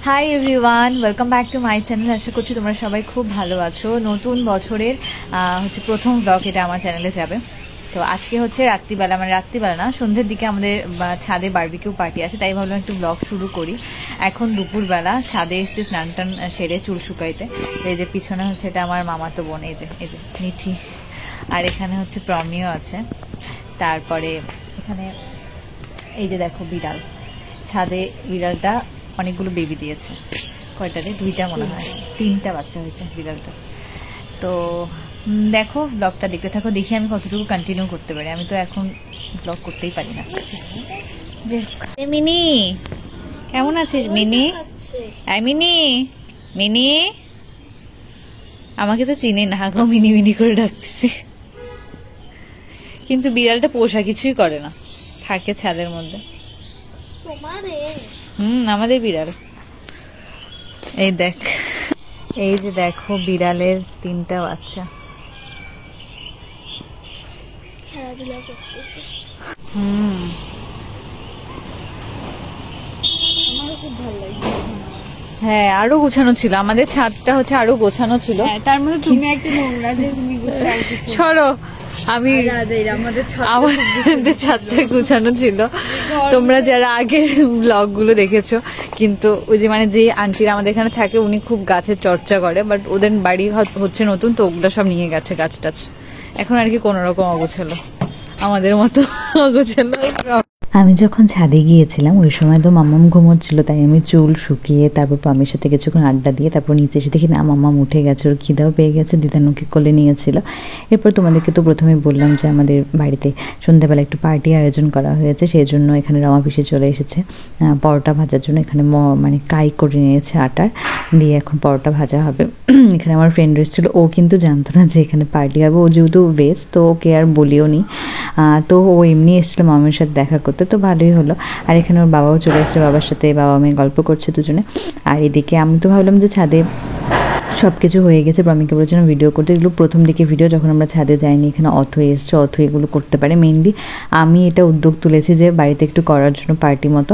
High everyone, welcome back to my channel. আশা করছি তোমরা সবাই খুব ভালো আছো। নতুন বছরের প্রথম ব্লগ এটা আমার চ্যানেলে যাবে। তো আজকে হচ্ছে রাত্রিবেলা, মানে রাত্রিবেলা না, সন্ধ্যের দিকে আমাদের ছাদে বারবিকিউ পার্টি আছে, তাই ভাবলাম একটু ব্লগ শুরু করি। এখন দুপুরবেলা ছাদে এসছে স্নান টান সেরে চুল শুকাইতে। এই যে পিছনে হচ্ছে এটা আমার মামাতো বোন, এই যে মিঠি, আর এখানে হচ্ছে প্রমিও আছে। তারপরে এখানে এই যে দেখো বিড়াল, ছাদে বিড়ালটা অনেকগুলো বেবি দিয়েছে। কয়টা রে? 2টা মনে হয়, 3টা বাচ্চা হয়েছে বিড়ালটা। তো দেখো, ব্লগটা দেখতে থাকো, দেখি আমি কতটুকু কন্টিনিউ করতে পারি। আমি তো এখন ব্লগ করতেই পারি না। যে মিনি, কেমন আছিস মিনি? মিনি, মিনি আমাকে তো চিনে না গো, মিনি মিনি করে ডাকতেছি। কিন্তু বিড়ালটা পোষা কিছুই করে না, থাকে ছাদের মধ্যে। আমাদের বিড়াল। এই দেখ, এই যে দেখো বিড়ালের 3টা বাচ্চা। হ্যাঁ, আরো গোছানো ছিল আমাদের ছাদটা, হচ্ছে আরো গোছানো ছিল। তার মধ্যে তুমি একটা নোংরা যে তুমি সরো, আমি আমাদের ছাদটা গোছানো ছিল। তোমরা যারা আগে ব্লগ গুলো দেখেছো, কিন্তু ওই যে মানে যে আন্টিরা আমাদের এখানে থাকে উনি খুব গাছের চর্চা করে, বাট ওদের বাড়ি হচ্ছে নতুন, তো ওগুলো সব নিয়ে গেছে গাছ টাছ। এখন আর কি কোন রকম অগোছালো, আমাদের মতো অগোছালো। আমি যখন ছাদে গিয়েছিলাম ওই সময় তো মাম্মাম ঘুমোচ্ছিল, তাই আমি চুল শুকিয়ে তারপর প্রমির সাথে কিছুক্ষণ আড্ডা দিয়ে তারপর নিচে এসে দেখি না মাম্মাম উঠে গেছে, ওর খিদাও পেয়ে গেছে, দিদানুকে কোলে নিয়েছিল। এরপর তোমাদেরকে তো প্রথমেই বললাম যে আমাদের বাড়িতে সন্ধ্যাবেলা একটু পার্টি আয়োজন করা হয়েছে, সেই জন্য এখানে রমা পিসি চলে এসেছে পরোটা ভাজার জন্য। এখানে মানে কাই করে নিয়েছে আটার, দিয়ে এখন পরোটা ভাজা হবে। এখানে আমার ফ্রেন্ড এসেছিলো, ও কিন্তু জানতো না যে এখানে পার্টি হবে, ও যেহেতু বেশ, তো ওকে আর বলিও নি। তো ও এমনি এসেছিলো মামির সাথে দেখা করতে, তো ভালোই হলো। আর এখানে ওর বাবাও চলে এসেছে, বাবার সাথে বাবা মেয়ে গল্প করছে দুজনে। আর এদিকে আমি তো ভাবলাম যে ছাদে সব কিছু হয়ে গেছে, প্রমিকে বলেছিলাম ভিডিও করতে। এগুলো প্রথম দিকে ভিডিও, যখন আমরা ছাদে যাইনি। এখানে অথই এসছে, অথই এগুলো করতে পারে। মেইনলি আমি এটা উদ্যোগ তুলেছি যে বাড়িতে একটু করার জন্য পার্টি মতো।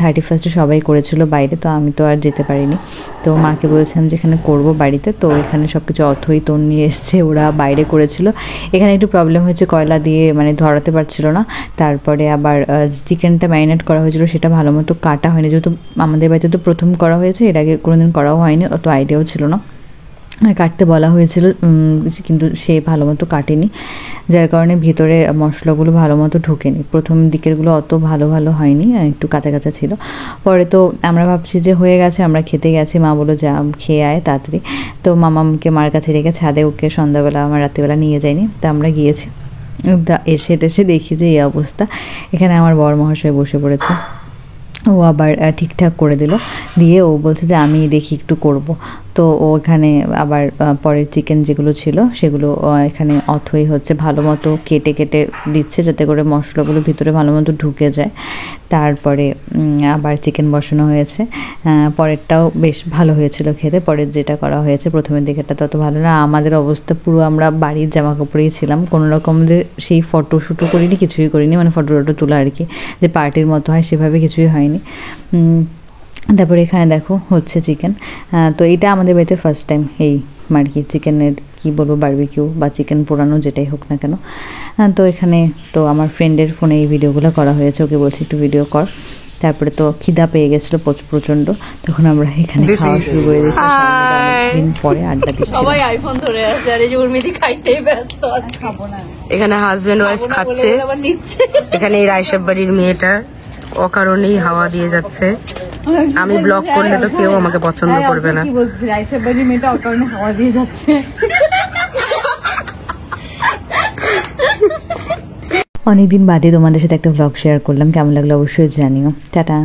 31 সবাই করেছিল বাইরে, তো আমি তো আর যেতে পারিনি। তো মাকে বলেছিলাম যে এখানে করবো বাড়িতে, তো এখানে সব কিছু অথই তোর নিয়ে এসছে, ওরা বাইরে করেছিল। এখানে একটু প্রবলেম হয়েছে, কয়লা দিয়ে মানে ধরাতে পারছিল না। তারপরে আবার চিকেনটা ম্যারিনেট করা হয়েছিল, সেটা ভালো মতো কাটা হয়নি, যেহেতু আমাদের বাড়িতে তো প্রথম করা হয়েছে, এর আগে কোনোদিন করাও হয়নি, অত আইডিয়াও ছিল না। কাটতে বলা হয়েছিল, কিন্তু সে ভালো মতো কাটেনি, যার কারণে ভিতরে মশলাগুলো ভালো মতো ঢোকেনি। প্রথম দিকেরগুলো অত ভালো হয়নি, একটু কাঁচা কাঁচা ছিল। পরে তো আমরা ভাবছি যে হয়ে গেছে, আমরা খেতে গেছি। মা বললো যা খেয়ে আয় তাড়াতাড়ি। তো মামাকে মার কাছে রেখে ছাদে, ওকে সন্ধ্যাবেলা আমার রাত্রিবেলা নিয়ে যায়নি, তো আমরা গিয়েছি। এসে দেখি যে এই অবস্থা। এখানে আমার বর মহাশয় বসে পড়েছে, ও আবার ঠিকঠাক করে দিল, দিয়ে ও বলছে যে আমি দেখি একটু করব। তো ও এখানে আবার পরের চিকেন যেগুলো ছিল সেগুলো এখানে অথই হচ্ছে ভালো মতো কেটে দিচ্ছে, যাতে করে মশলাগুলো ভিতরে ভালো মতো ঢুকে যায়। তারপরে আবার চিকেন বসানো হয়েছে। পরেরটাও বেশ ভালো হয়েছিল খেতে, পরের যেটা করা হয়েছে। প্রথমের দিকেরটা তত ভালো না। আমাদের অবস্থা পুরো, আমরা বাড়ির জামা কাপড়েই ছিলাম, কোনো রকমের সেই ফটো করিনি, কিছুই করিনি, মানে ফটো তোলা আর কি, যে পার্টির মতো হয় সেভাবে কিছুই হয়নি। তারপরে এখানে দেখো হচ্ছে চিকেন। তো এটা আমাদের বাড়িতে ফার্স্ট টাইম এই আর কি চিকেনের কি বলবো বারবিকিউ বা চিকেন পোড়ানো যেটাই হোক না কেন। তো এখানে তো আমার ফ্রেন্ডের ফোনে এই ভিডিওগুলো করা হয়েছে, ওকে বলছি একটু ভিডিও কর। তারপরে তো খিদা পেয়ে গেছিলো প্রচন্ড, তখন আমরা এখানে খাওয়া শুরু করে দিয়েছি। দিন পরে আড্ডা দিচ্ছি, সবাই আইফোন ধরে আছে, আর এই যে উর্মিদি খাইতেই ব্যস্ত আছে, খাবো না। এখানে হাজবেন্ড ওয়াইফ খাচ্ছে, এখানে এই রায়সাব বাড়ির মেয়েটা অকারণেই হাওয়া দিয়ে যাচ্ছে। আমি ব্লগ করলে তো কেউ আমাকে পছন্দ করবে না। কি বলছিস? রায়সাব বাড়ির মেয়েটা অকারণে হাওয়া দিয়ে যাচ্ছে। অনেকদিন বাদে তোমাদের সাথে একটা ব্লগ শেয়ার করলাম, কেমন লাগলো অবশ্যই জানিও। টাটা।